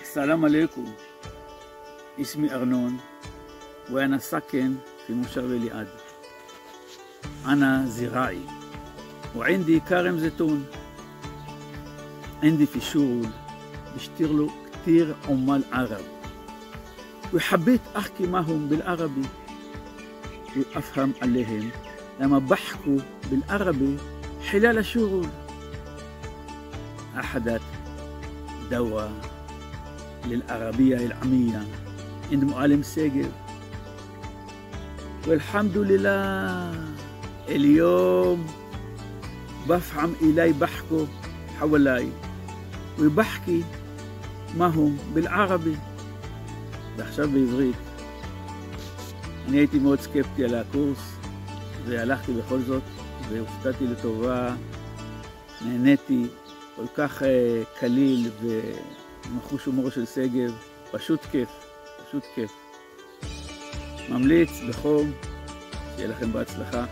السلام عليكم. اسمي أرنون وأنا ساكن في مושב אלעד. أنا زراعي وعندي كرم زيتون. عندي في الشغل بيشتغلوا كتير عمال عرب وحبيت أحكي معهم بالعربي وأفهم عليهم لما بحكوا بالعربي خلال الشغل. أحدث دورة للعربية العامية عند معلم سيجر، والحمد لله اليوم بفهم إلي بحكوا حوالي وبحكي معهم بالعربي ועכשיו בעברית. אני הייתי מאוד סקפטי על הקורס והלכתי בכל זאת והופתעתי לטובה, נהניתי, כל כך קליל ומחוש הומור של סגב, פשוט כיף, פשוט כיף. ממליץ בחום, שיהיה לכם בהצלחה.